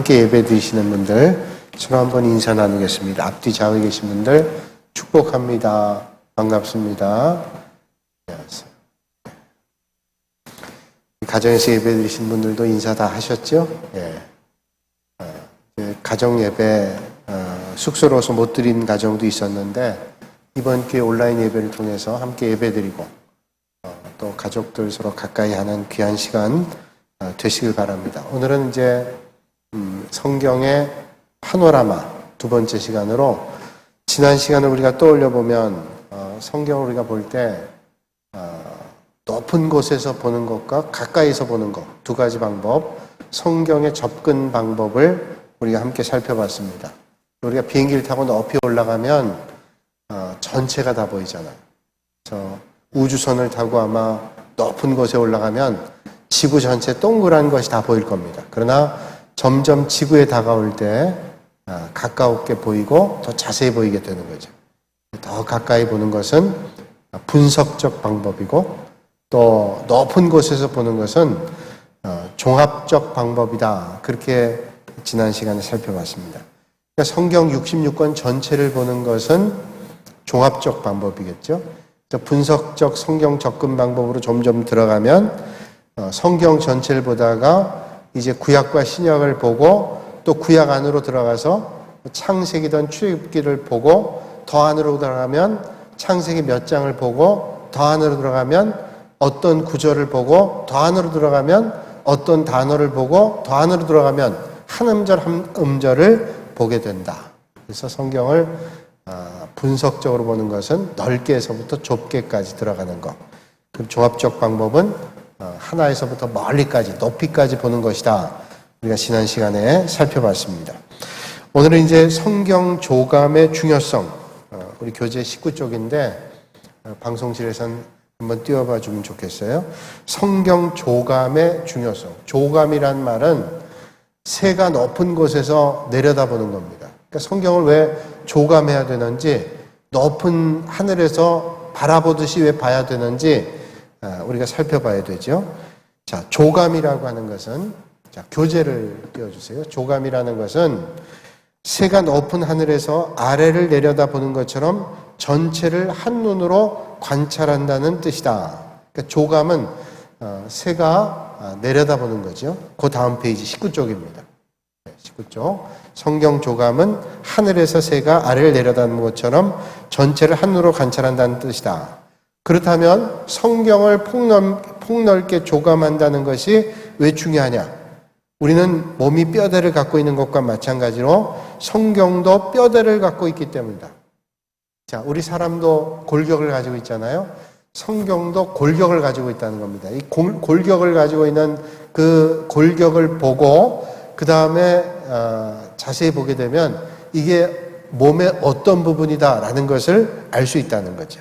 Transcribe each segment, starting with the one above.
함께 예배 드리시는 분들 서로 한번 인사 나누겠습니다. 앞뒤 좌우에 계신 분들 축복합니다. 반갑습니다. 안녕하세요. 가정에서 예배 드리신 분들도 인사 다 하셨죠? 예. 가정 예배 숙소로서 못 드린 가정도 있었는데 이번 기회 온라인 예배를 통해서 함께 예배 드리고 또 가족들 서로 가까이 하는 귀한 시간 되시길 바랍니다. 오늘은 이제 성경의 파노라마 두 번째 시간으로 지난 시간을 우리가 떠올려 보면 성경을 우리가 볼 때 높은 곳에서 보는 것과 가까이서 보는 것 두 가지 방법, 성경의 접근 방법을 우리가 함께 살펴봤습니다. 우리가 비행기를 타고 높이 올라가면 전체가 다 보이잖아요. 그래서 우주선을 타고 아마 높은 곳에 올라가면 지구 전체 동그란 것이 다 보일 겁니다. 그러나 점점 지구에 다가올 때 가까웠게 보이고 더 자세히 보이게 되는 거죠. 더 가까이 보는 것은 분석적 방법이고 또 높은 곳에서 보는 것은 종합적 방법이다. 그렇게 지난 시간에 살펴봤습니다. 그러니까 성경 66권 전체를 보는 것은 종합적 방법이겠죠. 분석적 성경 접근 방법으로 점점 들어가면 성경 전체를 보다가 이제 구약과 신약을 보고 또 구약 안으로 들어가서 창세기든 출애굽기를 보고 더 안으로 들어가면 창세기 몇 장을 보고 더 안으로 들어가면 어떤 구절을 보고 더 안으로 들어가면 어떤 단어를 보고 더 안으로 들어가면 한 음절 한 음절을 보게 된다. 그래서 성경을 분석적으로 보는 것은 넓게에서부터 좁게까지 들어가는 것. 그럼 종합적 방법은 하나에서부터 멀리까지 높이까지 보는 것이다. 우리가 지난 시간에 살펴봤습니다. 오늘은 이제 성경 조감의 중요성, 우리 교재 19쪽인데 방송실에선 한번 띄워봐 주면 좋겠어요. 성경 조감의 중요성. 조감이란 말은 새가 높은 곳에서 내려다보는 겁니다. 그러니까 성경을 왜 조감해야 되는지, 높은 하늘에서 바라보듯이 왜 봐야 되는지 우리가 살펴봐야 되죠. 자, 조감이라고 하는 것은, 자, 교재를 띄워주세요. 조감이라는 것은 새가 높은 하늘에서 아래를 내려다보는 것처럼 전체를 한눈으로 관찰한다는 뜻이다. 그러니까 조감은 새가 내려다보는 거죠. 그 다음 페이지 19쪽입니다. 19쪽. 성경 조감은 하늘에서 새가 아래를 내려다보는 것처럼 전체를 한눈으로 관찰한다는 뜻이다. 그렇다면 성경을 폭넓게 조감한다는 것이 왜 중요하냐? 우리는 몸이 뼈대를 갖고 있는 것과 마찬가지로 성경도 뼈대를 갖고 있기 때문이다. 자, 우리 사람도 골격을 가지고 있잖아요. 성경도 골격을 가지고 있다는 겁니다. 이 골격을 가지고 있는 그 골격을 보고 그 다음에 자세히 보게 되면 이게 몸의 어떤 부분이다라는 것을 알 수 있다는 거죠.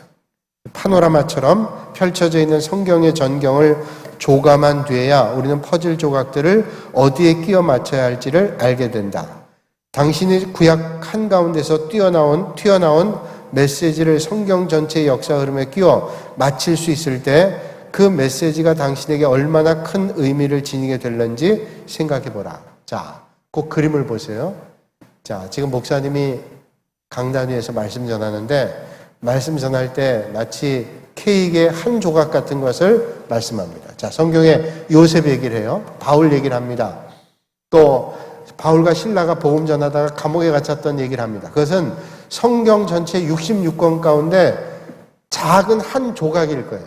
파노라마처럼 펼쳐져 있는 성경의 전경을 조감한 뒤에야 우리는 퍼즐 조각들을 어디에 끼워 맞춰야 할지를 알게 된다. 당신이 구약 한가운데서 튀어나온 메시지를 성경 전체의 역사 흐름에 끼워 맞힐 수 있을 때 그 메시지가 당신에게 얼마나 큰 의미를 지니게 될는지 생각해보라. 자, 그 그림을 보세요. 자, 지금 목사님이 강단 위에서 말씀 전하는데 말씀 전할 때 마치 케이크의 한 조각 같은 것을 말씀합니다. 자, 성경에 요셉 얘기를 해요. 바울 얘기를 합니다. 또 바울과 실라가 복음 전하다가 감옥에 갇혔던 얘기를 합니다. 그것은 성경 전체 66권 가운데 작은 한 조각일 거예요.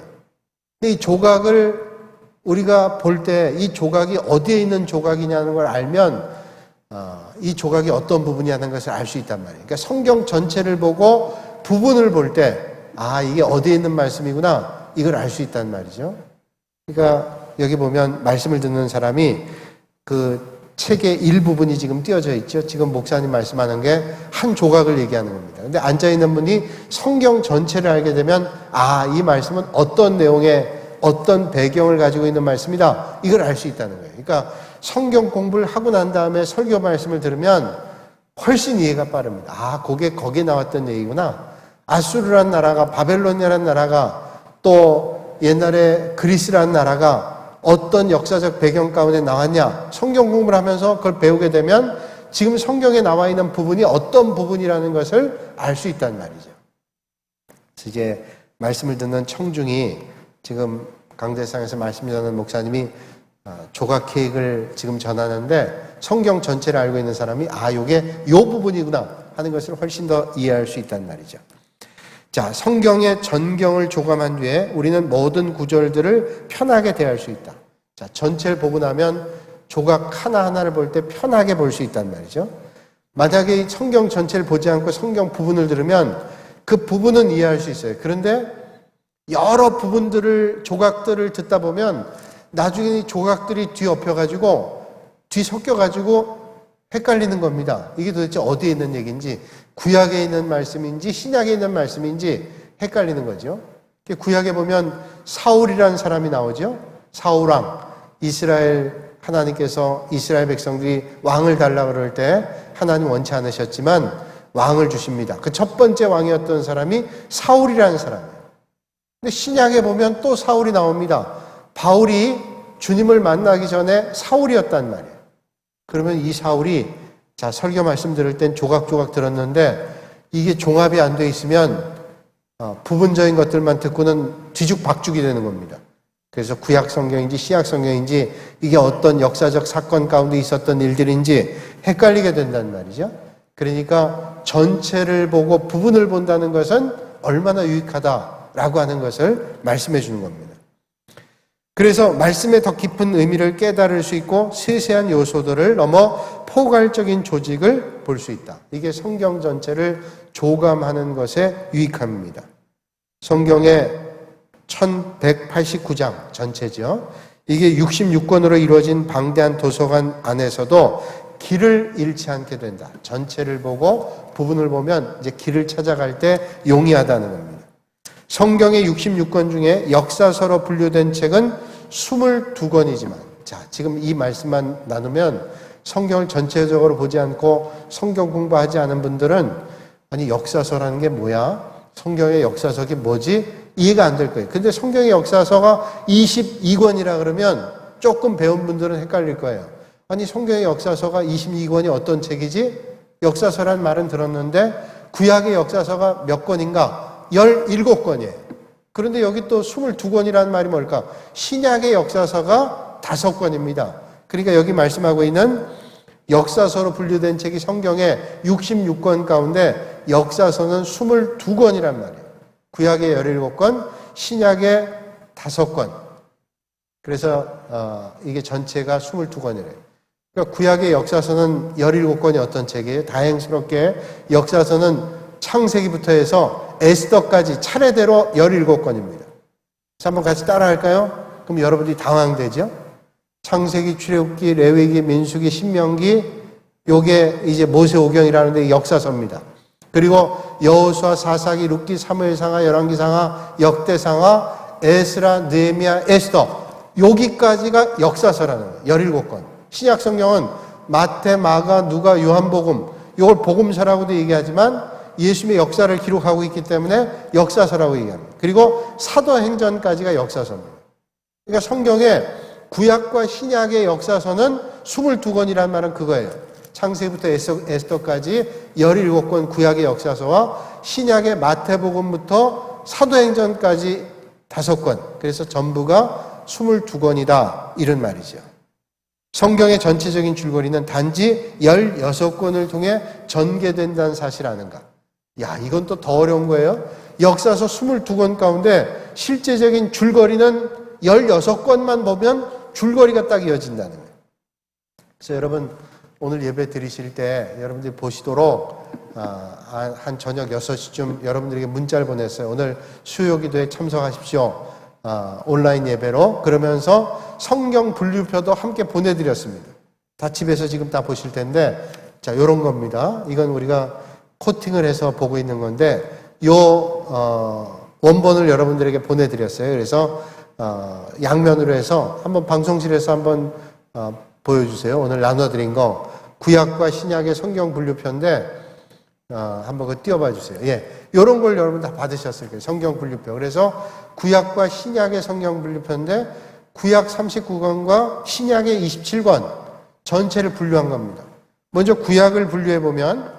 이 조각을 우리가 볼 때 이 조각이 어디에 있는 조각이냐는 걸 알면 이 조각이 어떤 부분이냐는 것을 알 수 있단 말이에요. 그러니까 성경 전체를 보고 부분을 볼 때 이게 어디에 있는 말씀이구나 이걸 알 수 있단 말이죠. 그러니까 여기 보면 말씀을 듣는 사람이 그 책의 일부분이 지금 띄어져 있죠. 지금 목사님 말씀하는 게 한 조각을 얘기하는 겁니다. 근데 앉아있는 분이 성경 전체를 알게 되면 이 말씀은 어떤 내용의 어떤 배경을 가지고 있는 말씀이다. 이걸 알 수 있다는 거예요. 그러니까 성경 공부를 하고 난 다음에 설교 말씀을 들으면 훨씬 이해가 빠릅니다. 그게 거기에 나왔던 얘기구나. 아수르란 나라가, 바벨론이라는 나라가, 또 옛날에 그리스라는 나라가 어떤 역사적 배경 가운데 나왔냐? 성경 공부를 하면서 그걸 배우게 되면 지금 성경에 나와 있는 부분이 어떤 부분이라는 것을 알 수 있단 말이죠. 그래서 이제 말씀을 듣는 청중이 지금 강대상에서 말씀 전하는 목사님이 조각 케이크를 지금 전하는데 성경 전체를 알고 있는 사람이 요게 요 부분이구나 하는 것을 훨씬 더 이해할 수 있단 말이죠. 자, 성경의 전경을 조감한 뒤에 우리는 모든 구절들을 편하게 대할 수 있다. 자, 전체를 보고 나면 조각 하나하나를 볼 때 편하게 볼 수 있단 말이죠. 만약에 이 성경 전체를 보지 않고 성경 부분을 들으면 그 부분은 이해할 수 있어요. 그런데 여러 부분들을, 조각들을 듣다 보면 나중에 이 조각들이 뒤엎여가지고, 뒤섞여가지고 헷갈리는 겁니다. 이게 도대체 어디에 있는 얘기인지, 구약에 있는 말씀인지 신약에 있는 말씀인지 헷갈리는 거죠. 구약에 보면 사울이라는 사람이 나오죠. 사울왕. 하나님께서 이스라엘 백성들이 왕을 달라고 그럴 때 하나님 원치 않으셨지만 왕을 주십니다. 그 첫 번째 왕이었던 사람이 사울이라는 사람이에요. 근데 신약에 보면 또 사울이 나옵니다. 바울이 주님을 만나기 전에 사울이었단 말이에요. 그러면 이 사울이, 자, 설교 말씀 들을 땐 조각조각 들었는데 이게 종합이 안 돼 있으면 부분적인 것들만 듣고는 뒤죽박죽이 되는 겁니다. 그래서 구약 성경인지 신약 성경인지 이게 어떤 역사적 사건 가운데 있었던 일들인지 헷갈리게 된단 말이죠. 그러니까 전체를 보고 부분을 본다는 것은 얼마나 유익하다라고 하는 것을 말씀해 주는 겁니다. 그래서 말씀의 더 깊은 의미를 깨달을 수 있고 세세한 요소들을 넘어 포괄적인 조직을 볼 수 있다. 이게 성경 전체를 조감하는 것의 유익함입니다. 성경의 1189장 전체죠. 이게 66권으로 이루어진 방대한 도서관 안에서도 길을 잃지 않게 된다. 전체를 보고 부분을 보면 이제 길을 찾아갈 때 용이하다는 겁니다. 성경의 66권 중에 역사서로 분류된 책은 22권이지만, 자, 지금 이 말씀만 나누면 성경을 전체적으로 보지 않고 성경 공부하지 않은 분들은 아니 역사서라는 게 뭐야? 성경의 역사서가 뭐지? 이해가 안 될 거예요. 근데 성경의 역사서가 22권이라 그러면 조금 배운 분들은 헷갈릴 거예요. 아니 성경의 역사서가 22권이 어떤 책이지? 역사서란 말은 들었는데 구약의 역사서가 몇 권인가? 17권이에요. 그런데 여기 또 22권이라는 말이 뭘까? 신약의 역사서가 5권입니다. 그러니까 여기 말씀하고 있는 역사서로 분류된 책이 성경의 66권 가운데 역사서는 22권이란 말이에요. 구약의 17권, 신약의 5권. 그래서 이게 전체가 22권이래요. 그러니까 구약의 역사서는 17권이 어떤 책이에요? 다행스럽게 역사서는 창세기부터 해서 에스더까지 차례대로 17권입니다. 자, 한번 같이 따라할까요? 그럼 여러분들이 당황되죠? 창세기, 출애굽기, 레위기, 민수기, 신명기, 요게 이제 모세오경이라는 데 역사서입니다. 그리고 여호수아, 사사기, 룻기, 사무엘상하, 열왕기상하, 역대상하, 에스라, 느헤미야, 에스더, 여기까지가 역사서라는 거예요. 17권. 신약 성경은 마태, 마가, 누가, 요한복음, 이걸 복음서라고도 얘기하지만 예수님의 역사를 기록하고 있기 때문에 역사서라고 얘기합니다. 그리고 사도행전까지가 역사서입니다. 그러니까 성경에 구약과 신약의 역사서는 22권이라는 말은 그거예요. 창세기부터 에스더까지 17권 구약의 역사서와 신약의 마태복음부터 사도행전까지 5권. 그래서 전부가 22권이다. 이런 말이죠. 성경의 전체적인 줄거리는 단지 16권을 통해 전개된다는 사실 아는가? 야, 이건 또 더 어려운 거예요. 역사서 22권 가운데 실제적인 줄거리는 16권만 보면 줄거리가 딱 이어진다는 거예요. 그래서 여러분 오늘 예배 드리실 때 여러분들이 보시도록 한 저녁 6시쯤 여러분들에게 문자를 보냈어요. 오늘 수요기도에 참석하십시오. 온라인 예배로. 그러면서 성경 분류표도 함께 보내드렸습니다. 다 집에서 지금 다 보실 텐데, 자, 요런 겁니다. 이건 우리가 코팅을 해서 보고 있는 건데, 원본을 여러분들에게 보내드렸어요. 그래서, 양면으로 해서 한번 방송실에서 한번, 보여주세요. 오늘 나눠드린 거. 구약과 신약의 성경 분류표인데, 한번 그거 띄워봐 주세요. 예. 요런 걸 여러분 다 받으셨을 거예요. 성경 분류표. 그래서 구약과 신약의 성경 분류표인데, 구약 39권과 신약의 27권 전체를 분류한 겁니다. 먼저 구약을 분류해 보면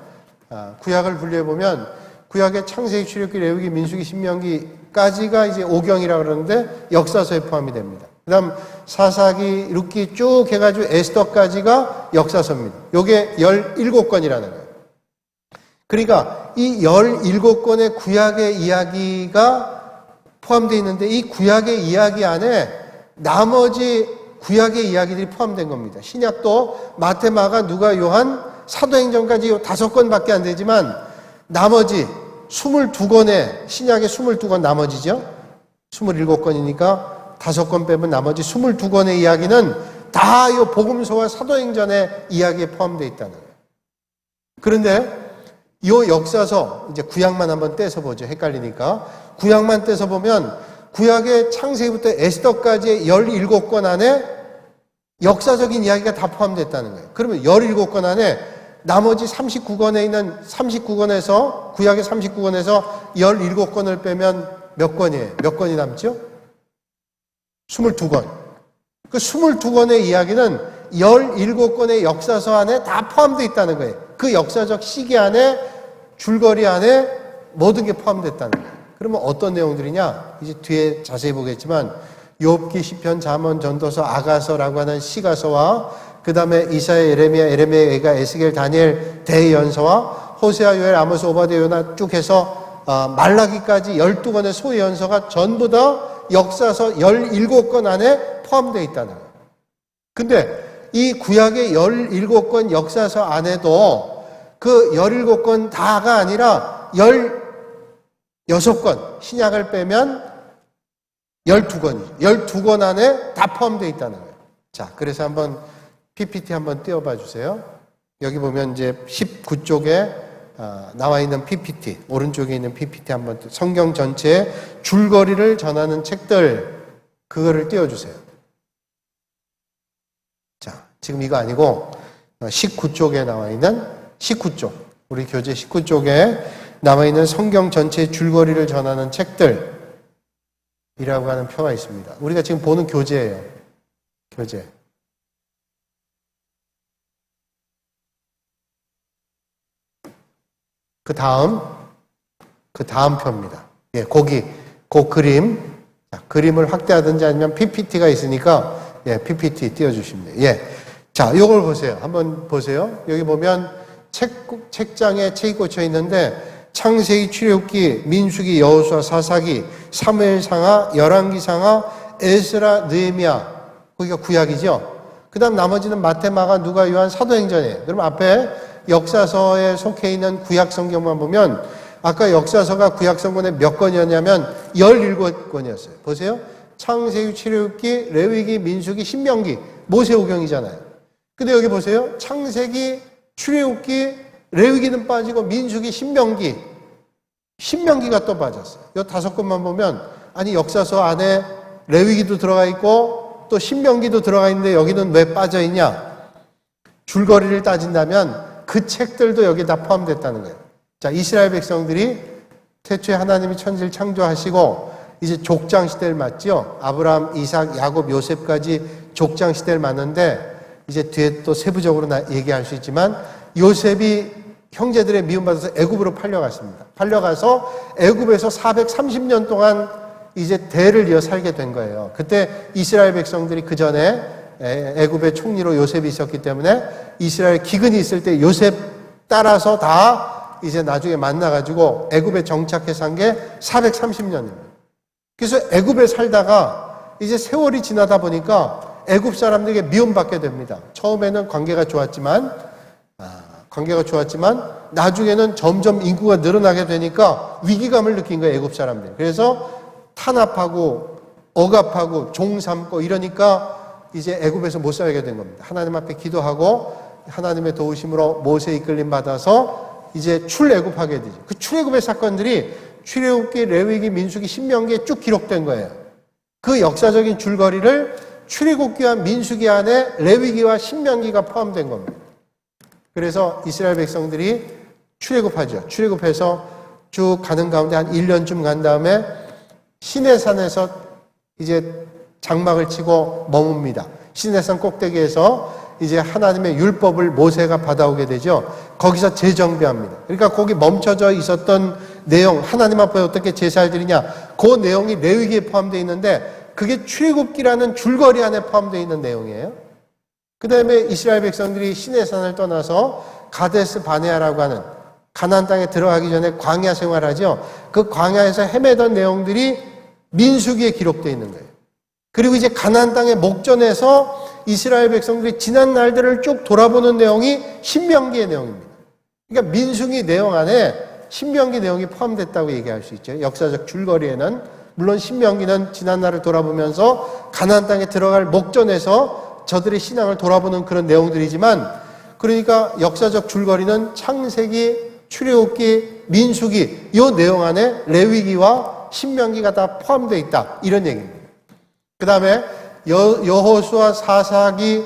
구약의 창세기, 출애굽기, 레위기, 민수기, 신명기까지가 이제 오경이라 그러는데 역사서에 포함이 됩니다. 그다음 사사기, 룻기 쭉 해가지고 에스더까지가 역사서입니다. 요게 17권이라는 거예요. 그러니까 이 17권의 구약의 이야기가 포함되어 있는데 이 구약의 이야기 안에 나머지 구약의 이야기들이 포함된 겁니다. 신약도 마태, 마가, 누가, 요한, 사도행전까지 5권밖에 안 되지만 나머지 22권의 신약의 22권 나머지죠. 27권이니까 5권 빼면 나머지 22권의 이야기는 다 이 복음서와 사도행전의 이야기에 포함되어 있다는 거예요. 그런데 이 역사서 이제 구약만 한번 떼서 보죠. 헷갈리니까. 구약만 떼서 보면 구약의 창세기부터 에스더까지의 17권 안에 역사적인 이야기가 다 포함됐다는 거예요. 그러면 17권 안에 나머지 39권에 있는 39권에서 구약의 39권에서 17권을 빼면 몇 권이에요? 몇 권이 남죠? 22권. 그 22권의 이야기는 17권의 역사서 안에 다 포함되어 있다는 거예요. 그 역사적 시기 안에 줄거리 안에 모든 게 포함됐다는 거예요. 그러면 어떤 내용들이냐? 이제 뒤에 자세히 보겠지만 욥기, 시편, 잠언, 전도서, 아가서라고 하는 시가서와 그 다음에 이사야, 예레미야, 예레미야, 에스겔, 다니엘, 대연서와 호세아, 요엘, 아모스, 오바댜, 요나 쭉 해서 말라기까지 12권의 소예언서가 전부 다 역사서 17권 안에 포함되어 있다는 거예요. 근데 이 구약의 17권 역사서 안에도 그 17권 다가 아니라 16권, 신약을 빼면 12권이죠. 12권 안에 다 포함되어 있다는 거예요. 자, 그래서 한번 PPT 한번 띄워봐 주세요. 여기 보면 이제 19쪽에 나와 있는 PPT, 오른쪽에 있는 PPT 한번 성경 전체의 줄거리를 전하는 책들, 그거를 띄워주세요. 자, 지금 이거 아니고 19쪽에 나와 있는 19쪽, 우리 교재 19쪽에 나와 있는 성경 전체의 줄거리를 전하는 책들이라고 하는 표가 있습니다. 우리가 지금 보는 교재예요. 교재. 그 다음 표입니다. 예, 그 그림. 자, 그림을 확대하든지 아니면 PPT가 있으니까, 예, PPT 띄워주시면 돼요. 예. 자, 요걸 보세요. 한번 보세요. 여기 보면 책장에 책이 꽂혀 있는데, 창세기, 출애굽기, 민수기, 여호수아, 사사기, 사무엘상하, 열왕기상하, 에스라, 느헤미야. 거기가 구약이죠. 그 다음 나머지는 마태, 마가, 누가, 요한, 사도행전이에요. 그럼 앞에 역사서에 속해 있는 구약 성경만 보면 아까 역사서가 구약 성경에 몇 권이었냐면 17권이었어요. 보세요. 창세기, 출애굽기, 레위기, 민수기, 신명기, 모세오경이잖아요. 근데 여기 보세요. 창세기, 출애굽기, 레위기는 빠지고 민수기, 신명기가 또 빠졌어요. 이 5권만 보면 아니 역사서 안에 레위기도 들어가 있고 또 신명기도 들어가 있는데 여기는 왜 빠져 있냐? 줄거리를 따진다면 그 책들도 여기에 다 포함됐다는 거예요. 자, 이스라엘 백성들이 태초에 하나님이 천지를 창조하시고 이제 족장 시대를 맞죠. 아브라함, 이삭, 야곱, 요셉까지 족장 시대를 맞는데 이제 뒤에 또 세부적으로 얘기할 수 있지만 요셉이 형제들의 미움받아서 애굽으로 팔려갔습니다. 팔려가서 애굽에서 430년 동안 이제 대를 이어 살게 된 거예요. 그때 이스라엘 백성들이 그 전에 애굽의 총리로 요셉이 있었기 때문에 이스라엘 기근이 있을 때 요셉 따라서 다 이제 나중에 만나가지고 애굽에 정착해 산 게 430년입니다. 그래서 애굽에 살다가 이제 세월이 지나다 보니까 애굽 사람들에게 미움받게 됩니다. 처음에는 관계가 좋았지만 나중에는 점점 인구가 늘어나게 되니까 위기감을 느낀 거예요, 애굽 사람들. 그래서 탄압하고 억압하고 종 삼고 이러니까 이제 애굽에서 못 살게 된 겁니다. 하나님 앞에 기도하고 하나님의 도우심으로 모세 이끌림 받아서 이제 출애굽하게 되죠. 그 출애굽의 사건들이 출애굽기, 레위기, 민수기, 신명기에 쭉 기록된 거예요. 그 역사적인 줄거리를 출애굽기와 민수기 안에 레위기와 신명기가 포함된 겁니다. 그래서 이스라엘 백성들이 출애굽하죠. 출애굽해서 쭉 가는 가운데 한 1년쯤 간 다음에 시내산에서 이제 장막을 치고 머뭅니다. 시내산 꼭대기에서 이제 하나님의 율법을 모세가 받아오게 되죠. 거기서 재정비합니다. 그러니까 거기 멈춰져 있었던 내용, 하나님 앞에 어떻게 제사를 드리냐, 그 내용이 레위기에 포함되어 있는데 그게 출애굽기라는 줄거리 안에 포함되어 있는 내용이에요. 그 다음에 이스라엘 백성들이 시내산을 떠나서 가데스 바네아라고 하는 가나안 땅에 들어가기 전에 광야 생활하죠. 그 광야에서 헤매던 내용들이 민수기에 기록되어 있는 거예요. 그리고 이제 가나안 땅의 목전에서 이스라엘 백성들이 지난 날들을 쭉 돌아보는 내용이 신명기의 내용입니다. 그러니까 민수기 내용 안에 신명기 내용이 포함됐다고 얘기할 수 있죠. 역사적 줄거리에는. 물론 신명기는 지난 날을 돌아보면서 가나안 땅에 들어갈 목전에서 저들의 신앙을 돌아보는 그런 내용들이지만, 그러니까 역사적 줄거리는 창세기, 출애굽기, 민수기 이 내용 안에 레위기와 신명기가 다 포함되어 있다, 이런 얘기입니다. 그 다음에 여호수아, 사사기,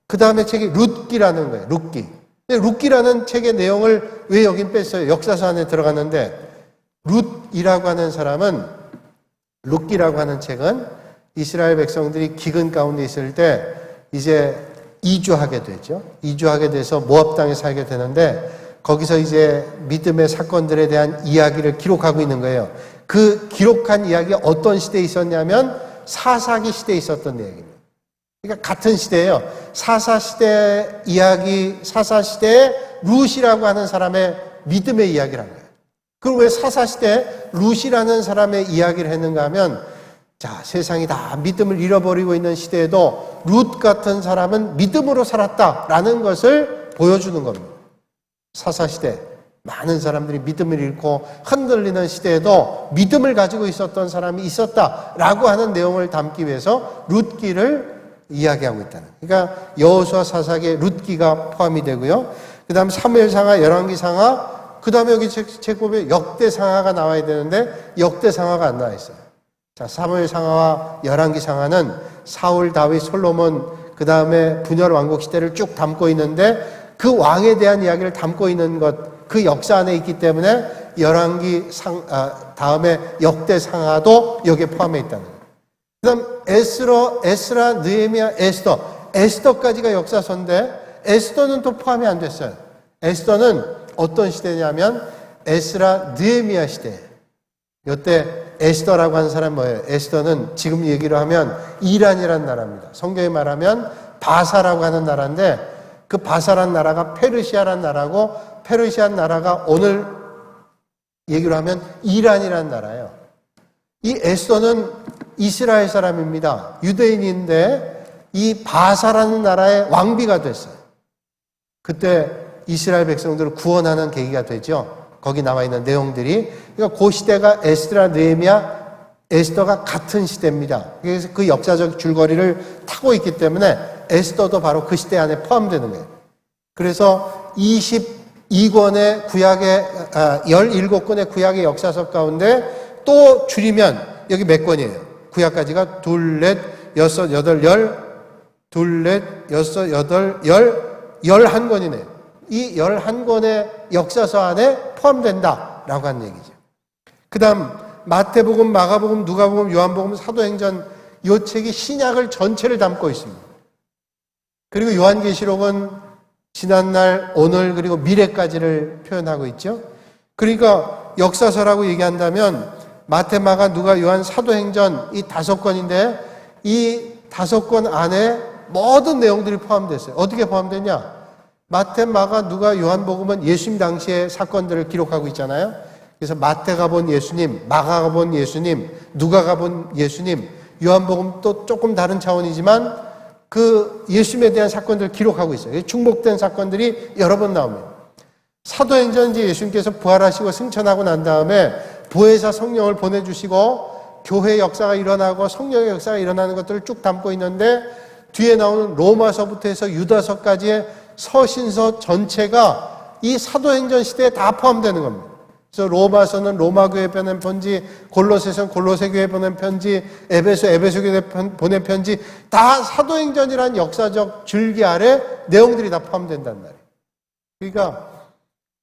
그 다음에 책이 룻기라는 거예요. 룻기. 룻기라는 책의 내용을 왜 여긴 뺐어요? 역사서 안에 들어갔는데, 룻이라고 하는 사람은, 룻기라고 하는 책은 이스라엘 백성들이 기근 가운데 있을 때 이제 이주하게 되죠. 이주하게 돼서 모압 땅에 살게 되는데, 거기서 이제 믿음의 사건들에 대한 이야기를 기록하고 있는 거예요. 그 기록한 이야기가 어떤 시대에 있었냐면 사사기 시대에 있었던 내용입니다. 그러니까 같은 시대예요. 사사시대 이야기, 사사시대에 룻이라고 하는 사람의 믿음의 이야기를 한 거예요. 그럼 왜 사사시대에 룻이라는 사람의 이야기를 했는가 하면, 자, 세상이 다 믿음을 잃어버리고 있는 시대에도 룻 같은 사람은 믿음으로 살았다라는 것을 보여주는 겁니다. 사사시대, 많은 사람들이 믿음을 잃고 흔들리는 시대에도 믿음을 가지고 있었던 사람이 있었다라고 하는 내용을 담기 위해서 룻기를 이야기하고 있다는. 그러니까 여호수아, 사사기에 룻기가 포함이 되고요. 그 다음 사무엘상하, 열왕기상하, 그 다음에 여기 책 보면 역대상하가 나와야 되는데 역대상하가 안 나와 있어요. 자, 사무엘상하와 열왕기상하는 사울, 다윗, 솔로몬, 그 다음에 분열 왕국 시대를 쭉 담고 있는데 그 왕에 대한 이야기를 담고 있는 것, 그 역사 안에 있기 때문에 다음에 역대상하도 여기에 포함해 있다는 거예요. 그 다음 에스라, 느헤미야, 에스더까지가 역사서인데 에스더는 또 포함이 안 됐어요. 에스더는 어떤 시대냐면 에스라, 느헤미야 시대예요. 이때 에스더라고 하는 사람은 뭐예요? 에스더는 지금 얘기로 하면 이란이라는 나라입니다. 성경에 말하면 바사라고 하는 나라인데, 그 바사란 나라가 페르시아란 나라고, 페르시아 나라가 오늘 얘기로 하면 이란이란 나라예요. 이 에스더는 이스라엘 사람입니다. 유대인인데 이 바사라는 나라의 왕비가 됐어요. 그때 이스라엘 백성들을 구원하는 계기가 되죠. 거기 나와 있는 내용들이. 그러니까 그 시대가 에스라, 느헤미야, 에스더가 같은 시대입니다. 그래서 그 역사적 줄거리를 타고 있기 때문에 에스더도 바로 그 시대 안에 포함되는 거예요. 그래서 22권의 구약의 17권의 구약의 역사서 가운데 또 줄이면 여기 몇 권이에요? 구약까지가 둘, 넷, 여섯, 여덟, 둘, 넷, 여섯, 여덟, 11권이네요. 이 11권의 역사서 안에 포함된다라고 하는 얘기죠. 그 다음 마태복음, 마가복음, 누가복음, 요한복음, 사도행전 이 책이 신약을 전체를 담고 있습니다. 그리고 요한계시록은 지난날, 오늘, 그리고 미래까지를 표현하고 있죠. 그러니까 역사서라고 얘기한다면 마태, 마가, 누가, 요한, 사도행전 이 5권인데 이 5권 안에 모든 내용들이 포함됐어요. 어떻게 포함됐냐? 마태, 마가, 누가, 요한복음은 예수님 당시의 사건들을 기록하고 있잖아요. 그래서 마태가 본 예수님, 마가가 본 예수님, 누가가 본 예수님, 요한복음 또 조금 다른 차원이지만 그 예수님에 대한 사건들을 기록하고 있어요. 중복된 사건들이 여러 번 나옵니다. 사도행전 이제 예수님께서 부활하시고 승천하고 난 다음에 보혜사 성령을 보내주시고 교회 역사가 일어나고 성령의 역사가 일어나는 것들을 쭉 담고 있는데, 뒤에 나오는 로마서부터 해서 유다서까지의 서신서 전체가 이 사도행전 시대에 다 포함되는 겁니다. 그래서 로마서는 로마 교회 보낸 편지, 골로새서는 골로새 교회 보낸 편지, 에베소 교회 보낸 편지, 다 사도행전이라는 역사적 줄기 아래 내용들이 다 포함된단 말이에요. 그러니까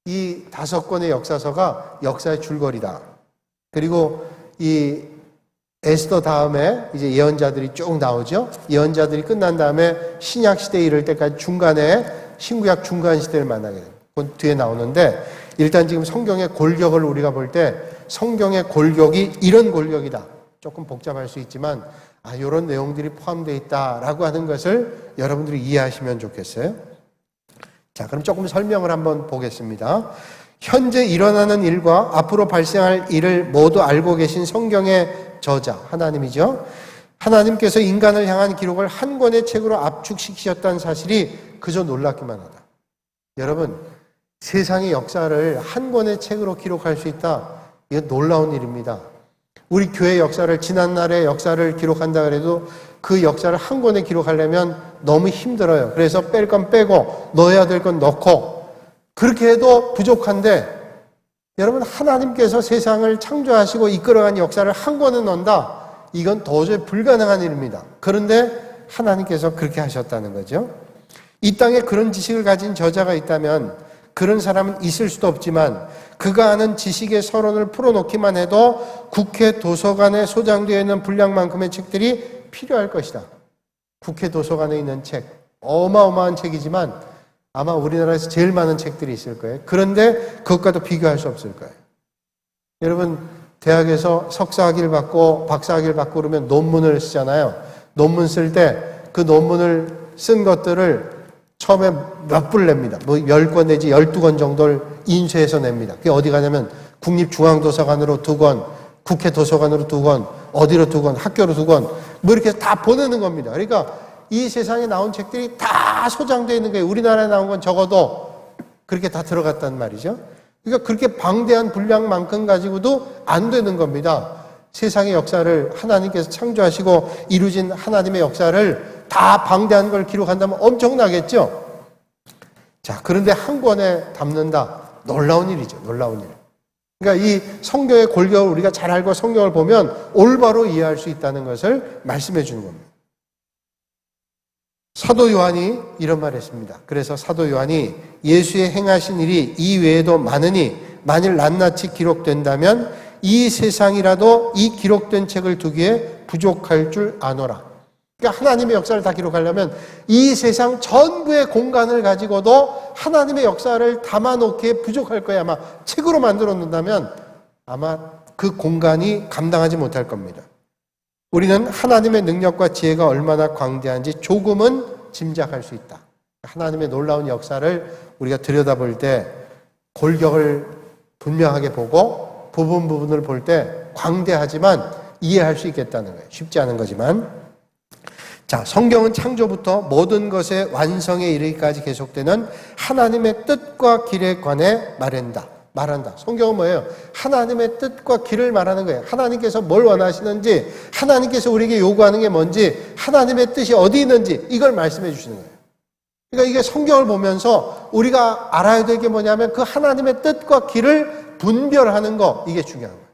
이 5권의 역사서가 역사의 줄거리다. 그리고 이 에스더 다음에 이제 예언자들이 쭉 나오죠. 예언자들이 끝난 다음에 신약 시대에 이를 때까지 중간에 신구약 중간 시대를 만나게 됩니다. 그건 뒤에 나오는데 일단 지금 성경의 골격을 우리가 볼 때 성경의 골격이 이런 골격이다. 조금 복잡할 수 있지만 이런 내용들이 포함되어 있다라고 하는 것을 여러분들이 이해하시면 좋겠어요. 자, 그럼 조금 설명을 한번 보겠습니다. 현재 일어나는 일과 앞으로 발생할 일을 모두 알고 계신 성경의 저자, 하나님이죠. 하나님께서 인간을 향한 기록을 한 권의 책으로 압축시키셨다는 사실이 그저 놀랍기만 하다. 여러분, 세상의 역사를 한 권의 책으로 기록할 수 있다. 이거 놀라운 일입니다. 우리 교회 역사를, 지난날의 역사를 기록한다 그래도 그 역사를 한 권에 기록하려면 너무 힘들어요. 그래서 뺄 건 빼고 넣어야 될 건 넣고 그렇게 해도 부족한데 여러분, 하나님께서 세상을 창조하시고 이끌어간 역사를 한 권에 넣는다. 이건 도저히 불가능한 일입니다. 그런데 하나님께서 그렇게 하셨다는 거죠. 이 땅에 그런 지식을 가진 저자가 있다면 그런 사람은 있을 수도 없지만 그가 아는 지식의 서론을 풀어놓기만 해도 국회 도서관에 소장되어 있는 분량만큼의 책들이 필요할 것이다. 국회 도서관에 있는 책, 어마어마한 책이지만 아마 우리나라에서 제일 많은 책들이 있을 거예요. 그런데 그것과도 비교할 수 없을 거예요. 여러분, 대학에서 석사학위를 받고 박사학위를 받고 그러면 논문을 쓰잖아요. 논문 쓸 때 그 논문을 쓴 것들을 처음에 몇 부를 냅니다. 뭐 10권 내지 12권 정도를 인쇄해서 냅니다. 그게 어디 가냐면 국립중앙도서관으로 2권, 국회 도서관으로 2권, 어디로 2권, 학교로 2권, 뭐 이렇게 다 보내는 겁니다. 그러니까 이 세상에 나온 책들이 다 소장되어 있는 거예요. 우리나라에 나온 건 적어도 그렇게 다 들어갔단 말이죠. 그러니까 그렇게 방대한 분량만큼 가지고도 안 되는 겁니다. 세상의 역사를 하나님께서 창조하시고 이루어진 하나님의 역사를 다 방대한 걸 기록한다면 엄청나겠죠? 자, 그런데 한 권에 담는다. 놀라운 일이죠. 놀라운 일. 그러니까 이 성경의 골격을 우리가 잘 알고 성경을 보면 올바로 이해할 수 있다는 것을 말씀해 주는 겁니다. 사도 요한이 이런 말을 했습니다. 그래서 사도 요한이 예수의 행하신 일이 이 외에도 많으니 만일 낱낱이 기록된다면 이 세상이라도 이 기록된 책을 두기에 부족할 줄 아노라. 그러니까 하나님의 역사를 다 기록하려면 이 세상 전부의 공간을 가지고도 하나님의 역사를 담아놓기에 부족할 거예요. 아마 책으로 만들어 놓는다면 아마 그 공간이 감당하지 못할 겁니다. 우리는 하나님의 능력과 지혜가 얼마나 광대한지 조금은 짐작할 수 있다. 하나님의 놀라운 역사를 우리가 들여다볼 때 골격을 분명하게 보고 부분 부분을 볼 때 광대하지만 이해할 수 있겠다는 거예요. 쉽지 않은 거지만. 자, 성경은 창조부터 모든 것의 완성에 이르기까지 계속되는 하나님의 뜻과 길에 관해 말한다. 성경은 뭐예요? 하나님의 뜻과 길을 말하는 거예요. 하나님께서 뭘 원하시는지, 하나님께서 우리에게 요구하는 게 뭔지, 하나님의 뜻이 어디 있는지 이걸 말씀해 주시는 거예요. 그러니까 이게 성경을 보면서 우리가 알아야 될 게 뭐냐면 그 하나님의 뜻과 길을 분별하는 거, 이게 중요한 거예요.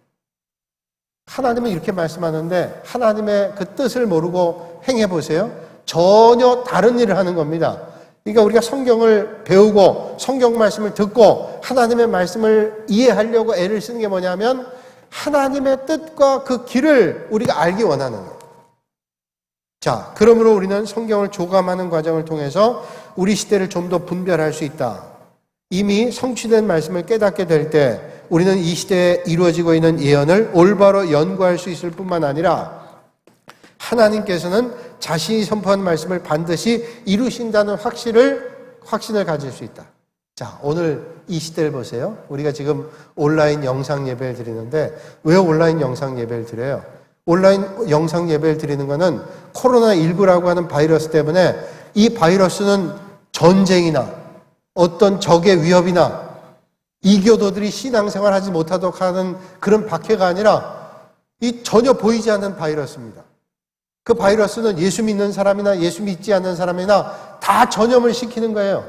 하나님은 이렇게 말씀하는데 하나님의 그 뜻을 모르고 행해보세요. 전혀 다른 일을 하는 겁니다. 그러니까 우리가 성경을 배우고 성경 말씀을 듣고 하나님의 말씀을 이해하려고 애를 쓰는 게 뭐냐면 하나님의 뜻과 그 길을 우리가 알기 원하는 거예요. 자, 그러므로 우리는 성경을 조감하는 과정을 통해서 우리 시대를 좀 더 분별할 수 있다. 이미 성취된 말씀을 깨닫게 될 때 우리는 이 시대에 이루어지고 있는 예언을 올바로 연구할 수 있을 뿐만 아니라 하나님께서는 자신이 선포한 말씀을 반드시 이루신다는 확신을 가질 수 있다. 자, 오늘 이 시대를 보세요. 우리가 지금 온라인 영상 예배를 드리는데 왜 온라인 영상 예배를 드려요? 온라인 영상 예배를 드리는 것은 코로나19라고 하는 바이러스 때문에 이 바이러스는 전쟁이나 어떤 적의 위협이나 이교도들이 신앙생활 하지 못하도록 하는 그런 박해가 아니라 이 전혀 보이지 않는 바이러스입니다. 그 바이러스는 예수 믿는 사람이나 예수 믿지 않는 사람이나 다 전염을 시키는 거예요.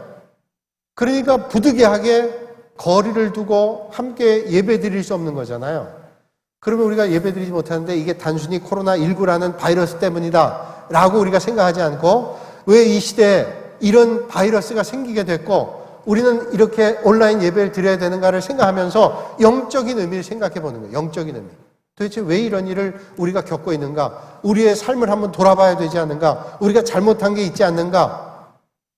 그러니까 부득이하게 거리를 두고 함께 예배 드릴 수 없는 거잖아요. 그러면 우리가 예배 드리지 못하는데 이게 단순히 코로나19라는 바이러스 때문이다 라고 우리가 생각하지 않고 왜 이 시대에 이런 바이러스가 생기게 됐고 우리는 이렇게 온라인 예배를 드려야 되는가를 생각하면서 영적인 의미를 생각해 보는 거예요. 영적인 의미. 도대체 왜 이런 일을 우리가 겪고 있는가? 우리의 삶을 한번 돌아봐야 되지 않는가? 우리가 잘못한 게 있지 않는가?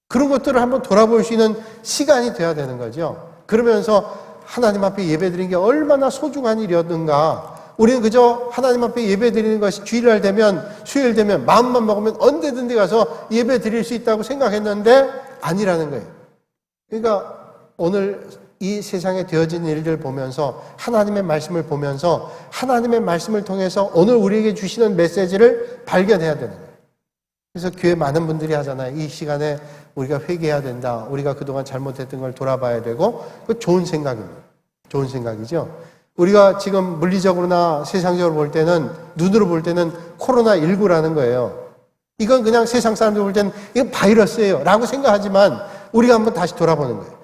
그런 것들을 한번 돌아볼 수 있는 시간이 돼야 되는 거죠. 그러면서 하나님 앞에 예배드리는 게 얼마나 소중한 일이었는가? 우리는 그저 하나님 앞에 예배드리는 것이 주일날 되면, 수요일 되면 마음만 먹으면 언제든지 가서 예배드릴 수 있다고 생각했는데 아니라는 거예요. 그러니까 오늘 이 세상에 되어진 일들 보면서 하나님의 말씀을 보면서 하나님의 말씀을 통해서 오늘 우리에게 주시는 메시지를 발견해야 되는 거예요. 그래서 교회 많은 분들이 하잖아요. 이 시간에 우리가 회개해야 된다. 우리가 그동안 잘못했던 걸 돌아봐야 되고, 그 좋은 생각입니다. 좋은 생각이죠. 우리가 지금 물리적으로나 세상적으로 볼 때는, 눈으로 볼 때는 코로나19라는 거예요. 이건 그냥 세상 사람들 볼 때는 이건 바이러스예요 라고 생각하지만 우리가 한번 다시 돌아보는 거예요.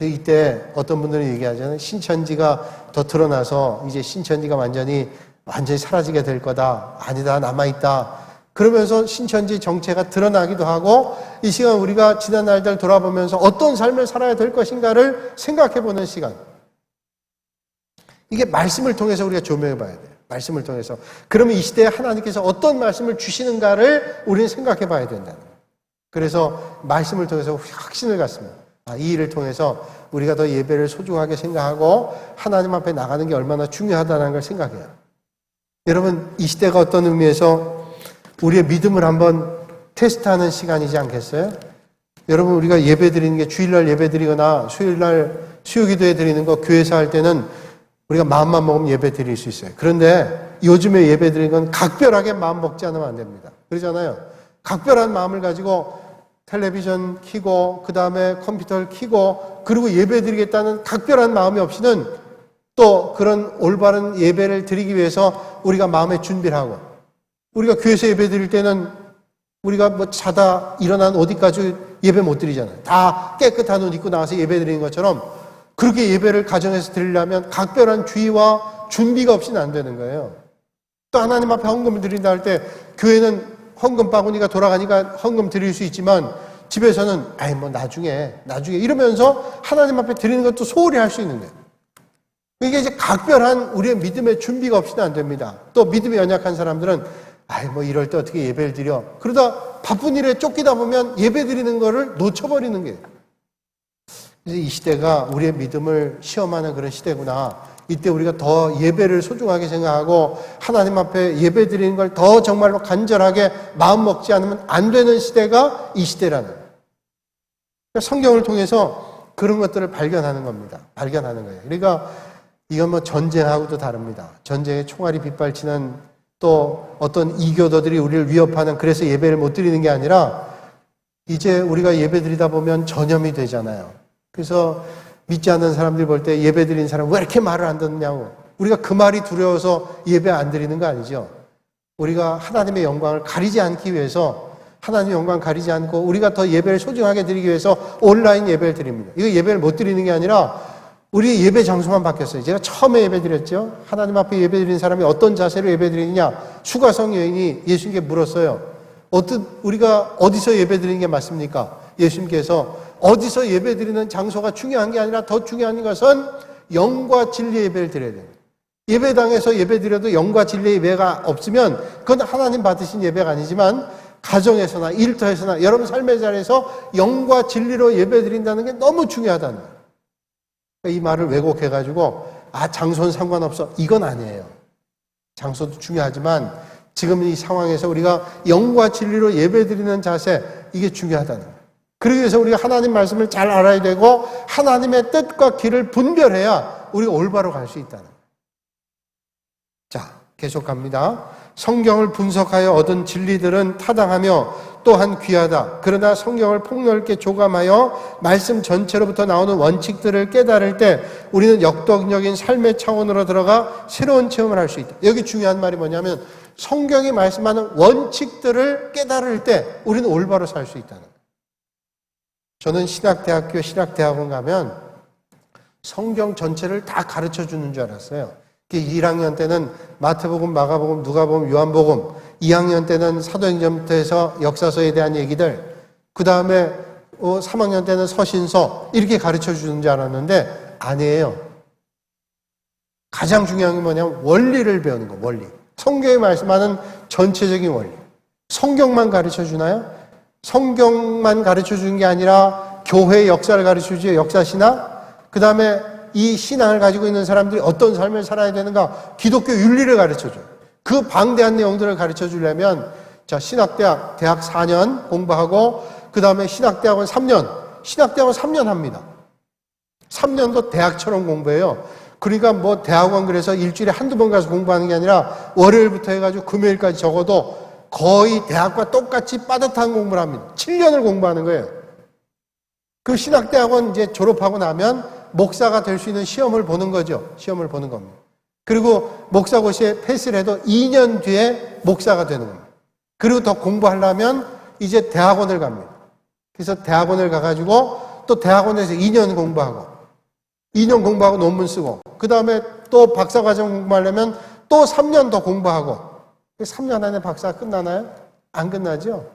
이때 어떤 분들은 얘기하잖아요. 신천지가 더 드러나서 이제 신천지가 완전히 사라지게 될 거다. 아니다, 남아있다. 그러면서 신천지 정체가 드러나기도 하고, 이 시간 우리가 지난 날들 돌아보면서 어떤 삶을 살아야 될 것인가를 생각해보는 시간. 이게 말씀을 통해서 우리가 조명해 봐야 돼요. 말씀을 통해서. 그러면 이 시대에 하나님께서 어떤 말씀을 주시는가를 우리는 생각해 봐야 된다. 그래서 말씀을 통해서 확신을 갖습니다. 이 일을 통해서 우리가 더 예배를 소중하게 생각하고 하나님 앞에 나가는 게 얼마나 중요하다는 걸 생각해요. 여러분, 이 시대가 어떤 의미에서 우리의 믿음을 한번 테스트하는 시간이지 않겠어요? 여러분, 우리가 예배 드리는 게 주일날 예배 드리거나 수요일날 수요기도회 드리는 거 교회에서 할 때는 우리가 마음만 먹으면 예배 드릴 수 있어요. 그런데 요즘에 예배 드리는 건 각별하게 마음 먹지 않으면 안 됩니다. 그러잖아요. 각별한 마음을 가지고 텔레비전 켜고 그 다음에 컴퓨터를 켜고 그리고 예배 드리겠다는 각별한 마음이 없이는 또 그런 올바른 예배를 드리기 위해서 우리가 마음의 준비를 하고, 우리가 교회에서 예배 드릴 때는 우리가 뭐 자다 일어난 어디까지 예배 못 드리잖아요. 다 깨끗한 옷 입고 나와서 예배 드리는 것처럼 그렇게 예배를 가정에서 드리려면 각별한 주의와 준비가 없이는 안 되는 거예요. 또 하나님 앞에 헌금을 드린다 할 때 교회는 헌금 바구니가 돌아가니까 헌금 드릴 수 있지만 집에서는 뭐 나중에 이러면서 하나님 앞에 드리는 것도 소홀히 할 수 있는 거예요. 이게 이제 각별한 우리의 믿음의 준비가 없이는 안 됩니다. 또 믿음이 연약한 사람들은 뭐 이럴 때 어떻게 예배를 드려? 그러다 바쁜 일에 쫓기다 보면 예배 드리는 거를 놓쳐버리는 거예요. 그래서 이 시대가 우리의 믿음을 시험하는 그런 시대구나. 이때 우리가 더 예배를 소중하게 생각하고 하나님 앞에 예배 드리는 걸 더 정말로 간절하게 마음 먹지 않으면 안 되는 시대가 이 시대라는 거예요. 그러니까 성경을 통해서 그런 것들을 발견하는 겁니다. 발견하는 거예요. 그러니까 이건 뭐 전쟁하고도 다릅니다. 전쟁에 총알이 빗발치는 또 어떤 이교도들이 우리를 위협하는, 그래서 예배를 못 드리는 게 아니라 이제 우리가 예배 드리다 보면 전염이 되잖아요. 그래서 믿지 않는 사람들이 볼 때 예배 드리는 사람 왜 이렇게 말을 안 듣느냐고. 우리가 그 말이 두려워서 예배 안 드리는 거 아니죠. 우리가 하나님의 영광을 가리지 않기 위해서, 하나님의 영광 가리지 않고 우리가 더 예배를 소중하게 드리기 위해서 온라인 예배를 드립니다. 이거 예배를 못 드리는 게 아니라 우리 예배 장소만 바뀌었어요. 제가 처음에 예배 드렸죠. 하나님 앞에 예배 드리는 사람이 어떤 자세로 예배 드리느냐. 수가성 여인이 예수님께 물었어요. 우리가 어디서 예배 드리는 게 맞습니까? 예수님께서 어디서 예배 드리는 장소가 중요한 게 아니라 더 중요한 것은 영과 진리의 예배를 드려야 돼요. 예배당에서 예배 드려도 영과 진리의 예배가 없으면 그건 하나님 받으신 예배가 아니지만 가정에서나 일터에서나 여러분 삶의 자리에서 영과 진리로 예배 드린다는 게 너무 중요하다는 거예요. 이 말을 왜곡해가지고 장소는 상관없어. 이건 아니에요. 장소도 중요하지만 지금 이 상황에서 우리가 영과 진리로 예배 드리는 자세, 이게 중요하다는 거예요. 그러기 위해서 우리가 하나님 말씀을 잘 알아야 되고 하나님의 뜻과 길을 분별해야 우리가 올바로 갈 수 있다는 거예요. 자, 계속 갑니다. 성경을 분석하여 얻은 진리들은 타당하며 또한 귀하다. 그러나 성경을 폭넓게 조감하여 말씀 전체로부터 나오는 원칙들을 깨달을 때 우리는 역동적인 삶의 차원으로 들어가 새로운 체험을 할 수 있다. 여기 중요한 말이 뭐냐면 성경이 말씀하는 원칙들을 깨달을 때 우리는 올바로 살 수 있다는 거예요. 저는 신학대학교 신학대학원 가면 성경 전체를 다 가르쳐 주는 줄 알았어요. 1학년 때는 마태복음, 마가복음, 누가복음, 요한복음, 2학년 때는 사도행전부터 해서 역사서에 대한 얘기들, 그 다음에 3학년 때는 서신서, 이렇게 가르쳐 주는 줄 알았는데 아니에요. 가장 중요한 게 뭐냐면 원리를 배우는 거, 원리. 성경에 말씀하는 전체적인 원리. 성경만 가르쳐 주나요? 성경만 가르쳐 주는 게 아니라 교회의 역사를 가르쳐 주죠. 역사신학. 그 다음에 이 신앙을 가지고 있는 사람들이 어떤 삶을 살아야 되는가, 기독교 윤리를 가르쳐 줘요. 그 방대한 내용들을 가르쳐 주려면 자, 신학대학, 대학 4년 공부하고 그 다음에 신학대학원 3년, 신학대학원 3년 합니다. 3년도 대학처럼 공부해요. 그러니까 뭐 대학원 그래서 일주일에 한두 번 가서 공부하는 게 아니라 월요일부터 해가지고 금요일까지 적어도 거의 대학과 똑같이 빠듯한 공부를 합니다. 7년을 공부하는 거예요. 그 신학대학원 이제 졸업하고 나면 목사가 될 수 있는 시험을 보는 거죠. 시험을 보는 겁니다. 그리고 목사고시에 패스를 해도 2년 뒤에 목사가 되는 겁니다. 그리고 더 공부하려면 이제 대학원을 갑니다. 그래서 대학원을 가가지고 또 대학원에서 2년 공부하고 2년 공부하고 논문 쓰고 그 다음에 또 박사과정 공부하려면 또 3년 더 공부하고 3년 안에 박사가 끝나나요? 안 끝나죠?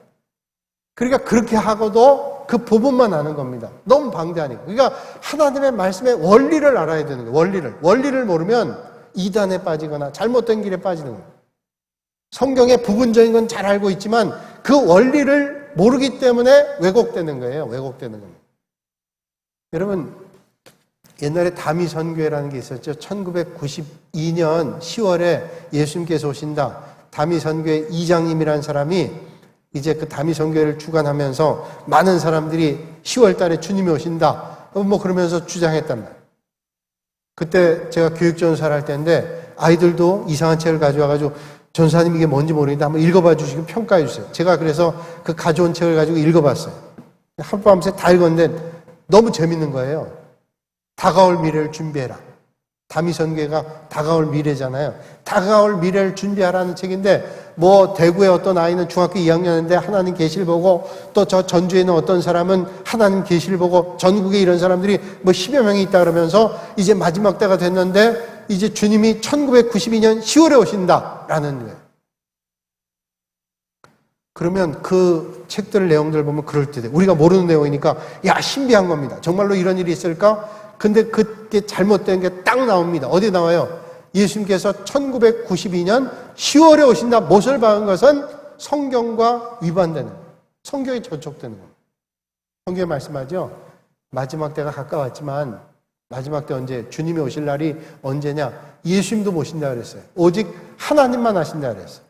그러니까 그렇게 하고도 그 부분만 아는 겁니다. 너무 방대하니까. 그러니까 하나님의 말씀의 원리를 알아야 되는 거예요. 원리를 모르면 이단에 빠지거나 잘못된 길에 빠지는 거예요. 성경의 부분적인 건 잘 알고 있지만 그 원리를 모르기 때문에 왜곡되는 거예요. 왜곡되는 겁니다. 여러분, 옛날에 다미선교회라는 게 있었죠. 1992년 10월에 예수님께서 오신다. 다미선교회 이장님이라는 사람이 이제 그 다미선교회를 주관하면서 많은 사람들이 10월 달에 주님이 오신다. 뭐 그러면서 주장했단 말이에요. 그때 제가 교육전사를 할 때인데 아이들도 이상한 책을 가져와가지고 전사님 이게 뭔지 모르겠는데 한번 읽어봐 주시고 평가해 주세요. 제가 그래서 그 가져온 책을 가지고 읽어봤어요. 하룻밤새 다 읽었는데 너무 재밌는 거예요. 다가올 미래를 준비해라. 다미선교회가 다가올 미래잖아요. 다가올 미래를 준비하라는 책인데 뭐 대구의 어떤 아이는 중학교 2학년인데 하나님 계시를 보고 또 저 전주에 있는 어떤 사람은 하나님 계시를 보고 전국에 이런 사람들이 뭐 10여 명이 있다 그러면서 이제 마지막 때가 됐는데 이제 주님이 1992년 10월에 오신다라는 거예요. 그러면 그 책들 내용들을 보면 그럴듯해. 우리가 모르는 내용이니까 야 신비한 겁니다. 정말로 이런 일이 있을까? 근데 그게 잘못된 게 딱 나옵니다. 어디 나와요? 예수님께서 1992년 10월에 오신다. 못을 박은 것은 성경과 위반되는 거예요. 성경이 저촉되는 겁니다. 성경에 말씀하죠. 마지막 때가 가까웠지만 마지막 때 언제? 주님이 오실 날이 언제냐? 예수님도 모신다 그랬어요. 오직 하나님만 하신다 그랬어요.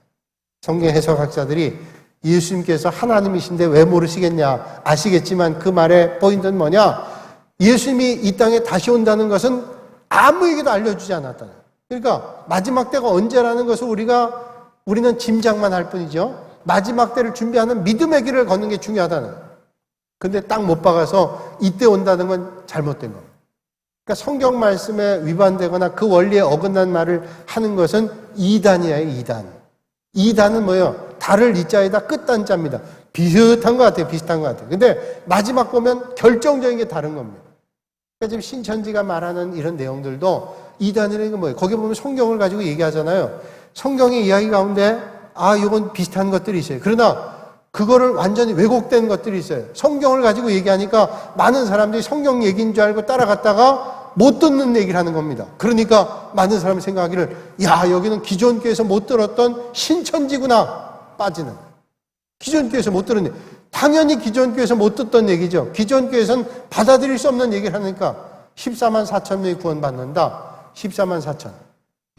성경 해석학자들이 예수님께서 하나님이신데 왜 모르시겠냐? 아시겠지만 그 말의 포인트는 뭐냐? 예수님이 이 땅에 다시 온다는 것은 아무에게도 알려주지 않았다는 거예요. 그러니까 마지막 때가 언제라는 것을 우리는 짐작만 할 뿐이죠. 마지막 때를 준비하는 믿음의 길을 걷는 게 중요하다는 거예요. 근데 딱 못 박아서 이때 온다는 건 잘못된 겁니다. 그러니까 성경 말씀에 위반되거나 그 원리에 어긋난 말을 하는 것은 이단이에요, 이단. 이단은 뭐예요? 달을 이자에다 끝단자입니다. 비슷한 것 같아요, 비슷한 것 같아요. 근데 마지막 보면 결정적인 게 다른 겁니다. 그러니까 지금 신천지가 말하는 이런 내용들도 이단이라는 게 뭐예요? 거기 보면 성경을 가지고 얘기하잖아요. 성경의 이야기 가운데 이건 비슷한 것들이 있어요. 그러나 그거를 완전히 왜곡된 것들이 있어요. 성경을 가지고 얘기하니까 많은 사람들이 성경 얘기인 줄 알고 따라갔다가 못 듣는 얘기를 하는 겁니다. 그러니까 많은 사람이 생각하기를 야 여기는 기존 교회에서 못 들었던 신천지구나 빠지는. 기존 교회에서 못 들은 얘기. 당연히 기존 교회에서 못 듣던 얘기죠. 기존 교회에서는 받아들일 수 없는 얘기를 하니까 14만 4천 명이 구원받는다. 14만 4천.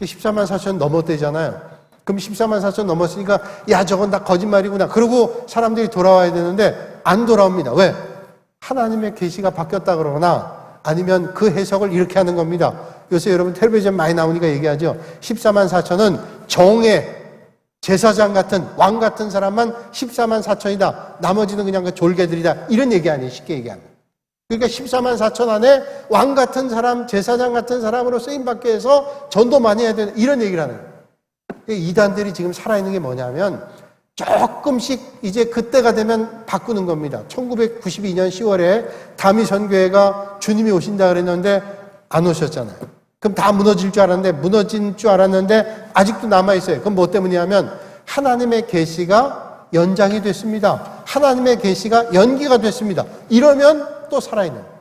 14만 4천 넘었대잖아요. 그럼 14만 4천 넘었으니까 야 저건 다 거짓말이구나. 그러고 사람들이 돌아와야 되는데 안 돌아옵니다. 왜? 하나님의 계시가 바뀌었다 그러거나 아니면 그 해석을 이렇게 하는 겁니다. 요새 여러분 텔레비전 많이 나오니까 얘기하죠. 14만 4천은 정의 제사장 같은 왕 같은 사람만 14만 4천이다. 나머지는 그냥 그 졸개들이다. 이런 얘기 아니에요. 쉽게 얘기하면. 그러니까 14만 4천 안에 왕 같은 사람, 제사장 같은 사람으로 쓰임받게 해서 전도 많이 해야 되는 이런 얘기를 하는 거예요. 이단들이 지금 살아있는 게 뭐냐면 조금씩 이제 그때가 되면 바꾸는 겁니다. 1992년 10월에 다미선교회가 주님이 오신다 그랬는데 안 오셨잖아요. 그럼 다 무너질 줄 알았는데 무너진 줄 알았는데 아직도 남아있어요. 그럼 뭐 때문이냐면 하나님의 계시가 연장이 됐습니다. 하나님의 계시가 연기가 됐습니다. 이러면 또 살아있는 거예요.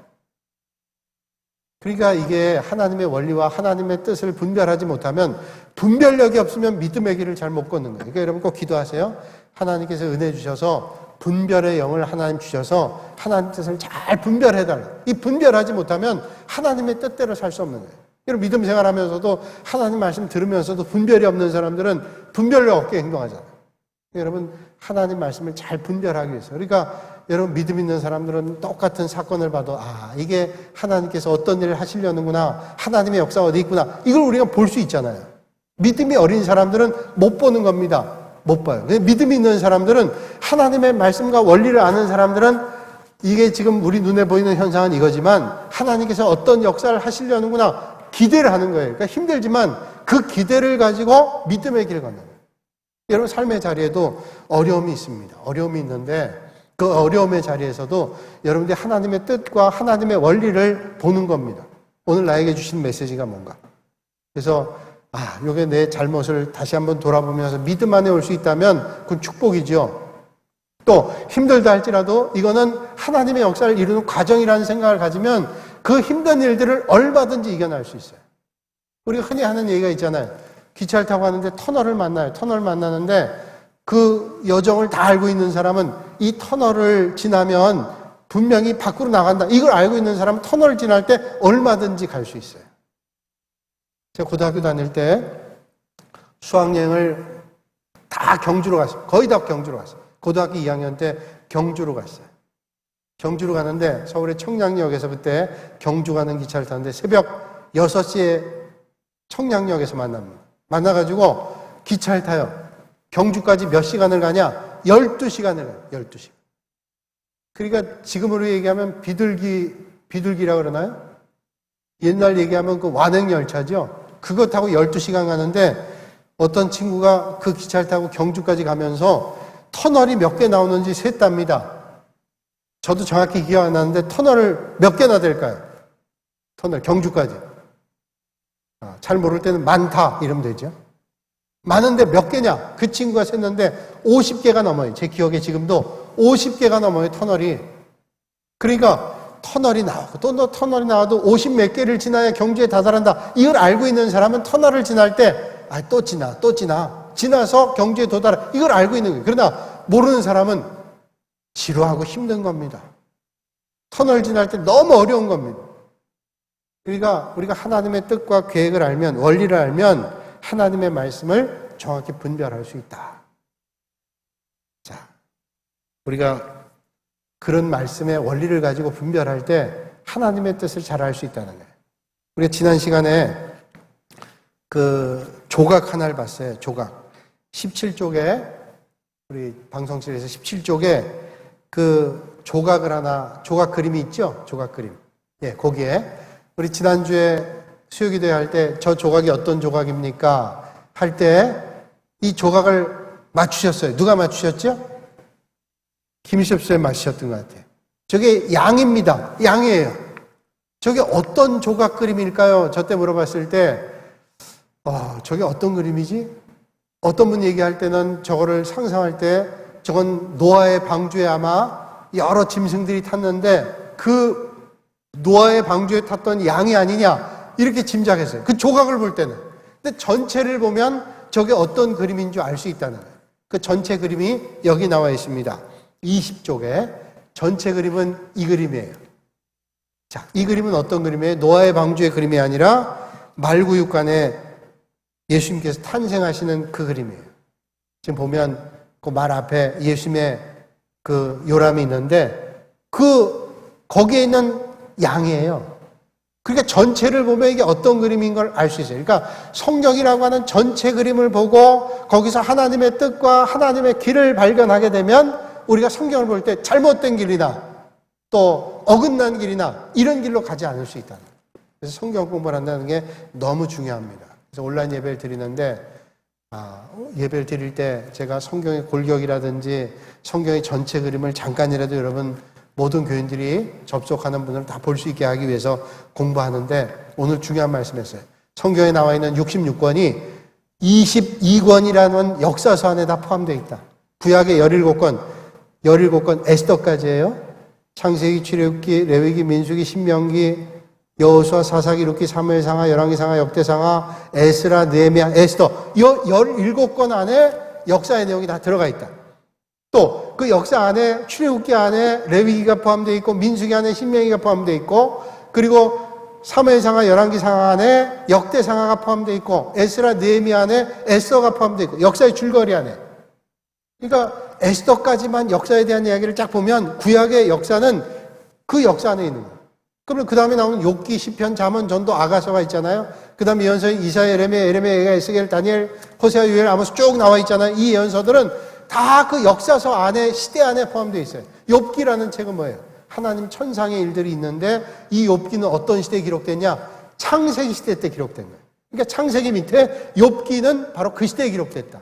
그러니까 이게 하나님의 원리와 하나님의 뜻을 분별하지 못하면, 분별력이 없으면 믿음의 길을 잘 못 걷는 거예요. 그러니까 여러분 꼭 기도하세요. 하나님께서 은혜 주셔서 분별의 영을 하나님 주셔서 하나님 뜻을 잘 분별해달라. 이 분별하지 못하면 하나님의 뜻대로 살 수 없는 거예요. 여러분 믿음 생활하면서도 하나님 말씀 들으면서도 분별이 없는 사람들은 분별력 없게 행동하잖아요. 여러분 하나님 말씀을 잘 분별하기 위해서, 그러니까 여러분 믿음 있는 사람들은 똑같은 사건을 봐도 이게 하나님께서 어떤 일을 하시려는구나, 하나님의 역사가 어디 있구나, 이걸 우리가 볼 수 있잖아요. 믿음이 어린 사람들은 못 보는 겁니다. 못 봐요. 믿음이 있는 사람들은, 하나님의 말씀과 원리를 아는 사람들은 이게 지금 우리 눈에 보이는 현상은 이거지만 하나님께서 어떤 역사를 하시려는구나 기대를 하는 거예요. 그러니까 힘들지만 그 기대를 가지고 믿음의 길을 걷는 거예요. 여러분 삶의 자리에도 어려움이 있습니다. 어려움이 있는데 그 어려움의 자리에서도 여러분들이 하나님의 뜻과 하나님의 원리를 보는 겁니다. 오늘 나에게 주신 메시지가 뭔가. 그래서 이게 내 잘못을 다시 한번 돌아보면서 믿음 안에 올 수 있다면 그건 축복이죠. 또 힘들다 할지라도 이거는 하나님의 역사를 이루는 과정이라는 생각을 가지면 그 힘든 일들을 얼마든지 이겨낼 수 있어요. 우리가 흔히 하는 얘기가 있잖아요. 기차를 타고 가는데 터널을 만나요. 터널을 만나는데 그 여정을 다 알고 있는 사람은 이 터널을 지나면 분명히 밖으로 나간다. 이걸 알고 있는 사람은 터널을 지날 때 얼마든지 갈 수 있어요. 제가 고등학교 다닐 때 수학여행을 다 경주로 갔어요. 거의 다 경주로 갔어요. 고등학교 2학년 때 경주로 갔어요. 경주로 가는데 서울의 청량역에서 그때 경주 가는 기차를 타는데 새벽 6시에 청량역에서 만납니다. 만나가지고 기차를 타요. 경주까지 몇 시간을 가냐? 12시간을 가요. 12시간. 그러니까 지금으로 얘기하면 비둘기라고 그러나요? 옛날 얘기하면 그 완행열차죠. 그거 타고 12시간 가는데 어떤 친구가 그 기차를 타고 경주까지 가면서 터널이 몇 개 나오는지 셌답니다. 저도 정확히 기억 안 나는데 터널을 몇 개나 될까요? 터널 경주까지. 잘 모를 때는 많다 이러면 되죠. 많은데 몇 개냐? 그 친구가 셌는데 50개가 넘어요. 제 기억에 지금도 50개가 넘어요, 터널이. 그러니까 터널이 나오고 또 터널이 나와도 50 몇 개를 지나야 경주에 다다른다. 이걸 알고 있는 사람은 터널을 지날 때 또 지나서 경주에 도달해. 이걸 알고 있는 거예요. 그러나 모르는 사람은 지루하고 힘든 겁니다. 터널 지날 때 너무 어려운 겁니다. 그러니까 우리가 하나님의 뜻과 계획을 알면, 원리를 알면 하나님의 말씀을 정확히 분별할 수 있다. 자, 우리가 그런 말씀의 원리를 가지고 분별할 때 하나님의 뜻을 잘 알 수 있다는 거예요. 우리가 지난 시간에 그 조각 하나를 봤어요. 조각. 17쪽에, 우리 방송실에서 17쪽에 그 조각 그림이 있죠? 조각 그림. 예, 거기에 우리 지난주에 수요기도회 할 때 저 조각이 어떤 조각입니까? 할 때 이 조각을 맞추셨어요. 누가 맞추셨죠? 김희섭 선생님 맞추셨던 것 같아요. 저게 양입니다. 양이에요. 저게 어떤 조각 그림일까요? 저 때 물어봤을 때 저게 어떤 그림이지? 어떤 분 얘기할 때는 저거를 상상할 때 저건 노아의 방주에 아마 여러 짐승들이 탔는데 그 노아의 방주에 탔던 양이 아니냐 이렇게 짐작했어요. 그 조각을 볼 때는. 근데 전체를 보면 저게 어떤 그림인 줄 알 수 있다는 거예요. 그 전체 그림이 여기 나와 있습니다. 20쪽에 전체 그림은 이 그림이에요. 자, 이 그림은 어떤 그림이에요? 노아의 방주의 그림이 아니라 말구육간에 예수님께서 탄생하시는 그 그림이에요. 지금 보면 그 말 앞에 예수님의 그 요람이 있는데 거기에 있는 양이에요. 그러니까 전체를 보면 이게 어떤 그림인 걸 알 수 있어요. 그러니까 성경이라고 하는 전체 그림을 보고 거기서 하나님의 뜻과 하나님의 길을 발견하게 되면 우리가 성경을 볼 때 잘못된 길이나 또 어긋난 길이나 이런 길로 가지 않을 수 있다는 거예요. 그래서 성경 공부를 한다는 게 너무 중요합니다. 그래서 온라인 예배를 드리는데 예배를 드릴 때 제가 성경의 골격이라든지 성경의 전체 그림을 잠깐이라도 여러분 모든 교인들이 접속하는 분들은 다 볼 수 있게 하기 위해서 공부하는데 오늘 중요한 말씀했어요. 성경에 나와 있는 66권이 22권이라는 역사서 안에 다 포함되어 있다. 구약의 17권 에스더까지예요. 창세기, 출애굽기, 레위기, 민수기, 신명기, 여호수아, 사사기, 룻기, 사무엘상하, 열왕기상하, 역대상하, 에스라, 느헤미야, 에스더 17권 안에 역사의 내용이 다 들어가 있다. 또 그 역사 안에 출애굽기 안에 레위기가 포함되어 있고 민수기 안에 신명기가 포함되어 있고 그리고 사무엘상하, 열왕기상하 안에 역대상하가 포함되어 있고 에스라, 느헤미야 안에 에스더가 포함되어 있고 역사의 줄거리 안에. 그러니까 에스더까지만 역사에 대한 이야기를 쫙 보면 구약의 역사는 그 역사 안에 있는 거예요. 그러면 그 다음에 나오는 욥기, 시편, 잠언, 전도, 아가서가 있잖아요. 그 다음에 예언서 이사야, 에레미야, 에스겔, 다니엘, 호세아, 유엘, 아모스 쭉 나와 있잖아요. 이 예언서들은 다 그 역사서 안에, 시대 안에 포함되어 있어요. 욥기라는 책은 뭐예요? 하나님 천상의 일들이 있는데 이 욥기는 어떤 시대에 기록됐냐? 창세기 시대 때 기록된 거예요. 그러니까 창세기 밑에 욥기는 바로 그 시대에 기록됐다.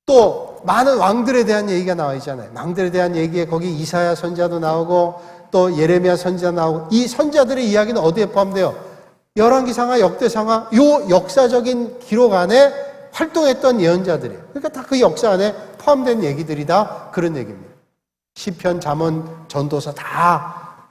또 많은 왕들에 대한 얘기가 나와 있잖아요. 왕들에 대한 얘기에 거기 이사야 선지자도 나오고 또 예레미야 선지자 나오고 이 선지자들의 이야기는 어디에 포함돼요? 열왕기상하, 역대상하 요 역사적인 기록 안에 활동했던 예언자들이에요. 그러니까 다 그 역사 안에 포함된 얘기들이다. 그런 얘기입니다. 시편, 잠언, 전도서 다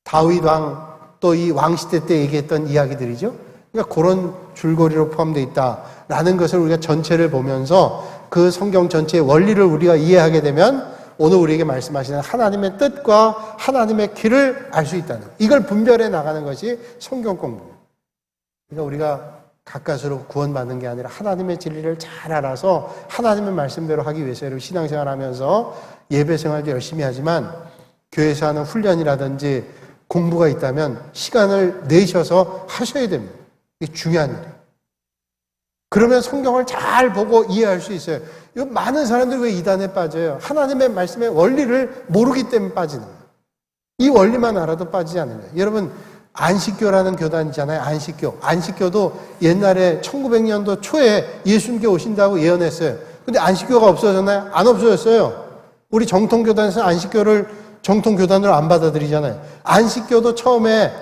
다윗 왕 또 이 왕시대 때 얘기했던 이야기들이죠. 그러니까 그런 줄거리로 포함되어 있다라는 것을 우리가 전체를 보면서 그 성경 전체의 원리를 우리가 이해하게 되면 오늘 우리에게 말씀하시는 하나님의 뜻과 하나님의 길을 알 수 있다는 것. 이걸 분별해 나가는 것이 성경 공부입니다. 그러니까 우리가 가까스로 구원받는 게 아니라 하나님의 진리를 잘 알아서 하나님의 말씀대로 하기 위해서 여러분 신앙생활하면서 예배생활도 열심히 하지만 교회에서 하는 훈련이라든지 공부가 있다면 시간을 내셔서 하셔야 됩니다. 이게 중요한 일이에요. 그러면 성경을 잘 보고 이해할 수 있어요. 많은 사람들이 왜 이단에 빠져요? 하나님의 말씀의 원리를 모르기 때문에 빠지는 거예요. 이 원리만 알아도 빠지지 않는 거예요. 여러분 안식교라는 교단이잖아요. 안식교도 옛날에 1900년도 초에 예수님께 오신다고 예언했어요. 근데 안식교가 없어졌나요? 안 없어졌어요. 우리 정통교단에서 정통교단으로 안 받아들이잖아요. 안식교도 처음에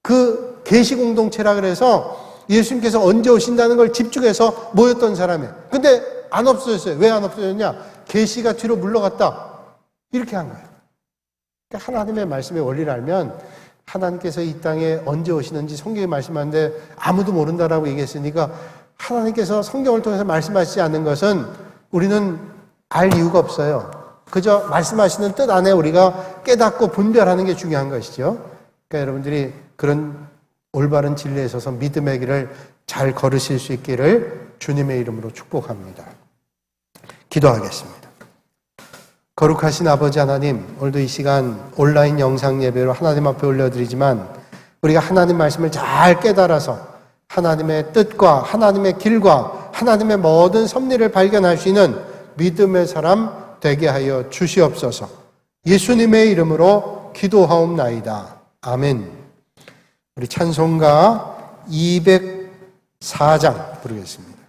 그 계시공동체라 그래서 예수님께서 언제 오신다는 걸 집중해서 모였던 사람이에요. 근데 안 없어졌어요. 왜 안 없어졌냐? 계시가 뒤로 물러갔다. 이렇게 한 거예요. 그러니까 하나님의 말씀의 원리를 알면 하나님께서 이 땅에 언제 오시는지 성경에 말씀하는데 아무도 모른다라고 얘기했으니까 하나님께서 성경을 통해서 말씀하시지 않는 것은 우리는 알 이유가 없어요. 그저 말씀하시는 뜻 안에 우리가 깨닫고 분별하는 게 중요한 것이죠. 그러니까 여러분들이 그런 올바른 진리에 있어서 믿음의 길을 잘 걸으실 수 있기를 주님의 이름으로 축복합니다. 기도하겠습니다. 거룩하신 아버지 하나님, 오늘도 이 시간 온라인 영상 예배로 하나님 앞에 올려드리지만 우리가 하나님 말씀을 잘 깨달아서 하나님의 뜻과 하나님의 길과 하나님의 모든 섭리를 발견할 수 있는 믿음의 사람 되게 하여 주시옵소서. 예수님의 이름으로 기도하옵나이다. 아멘. 우리 찬송가 204장 부르겠습니다.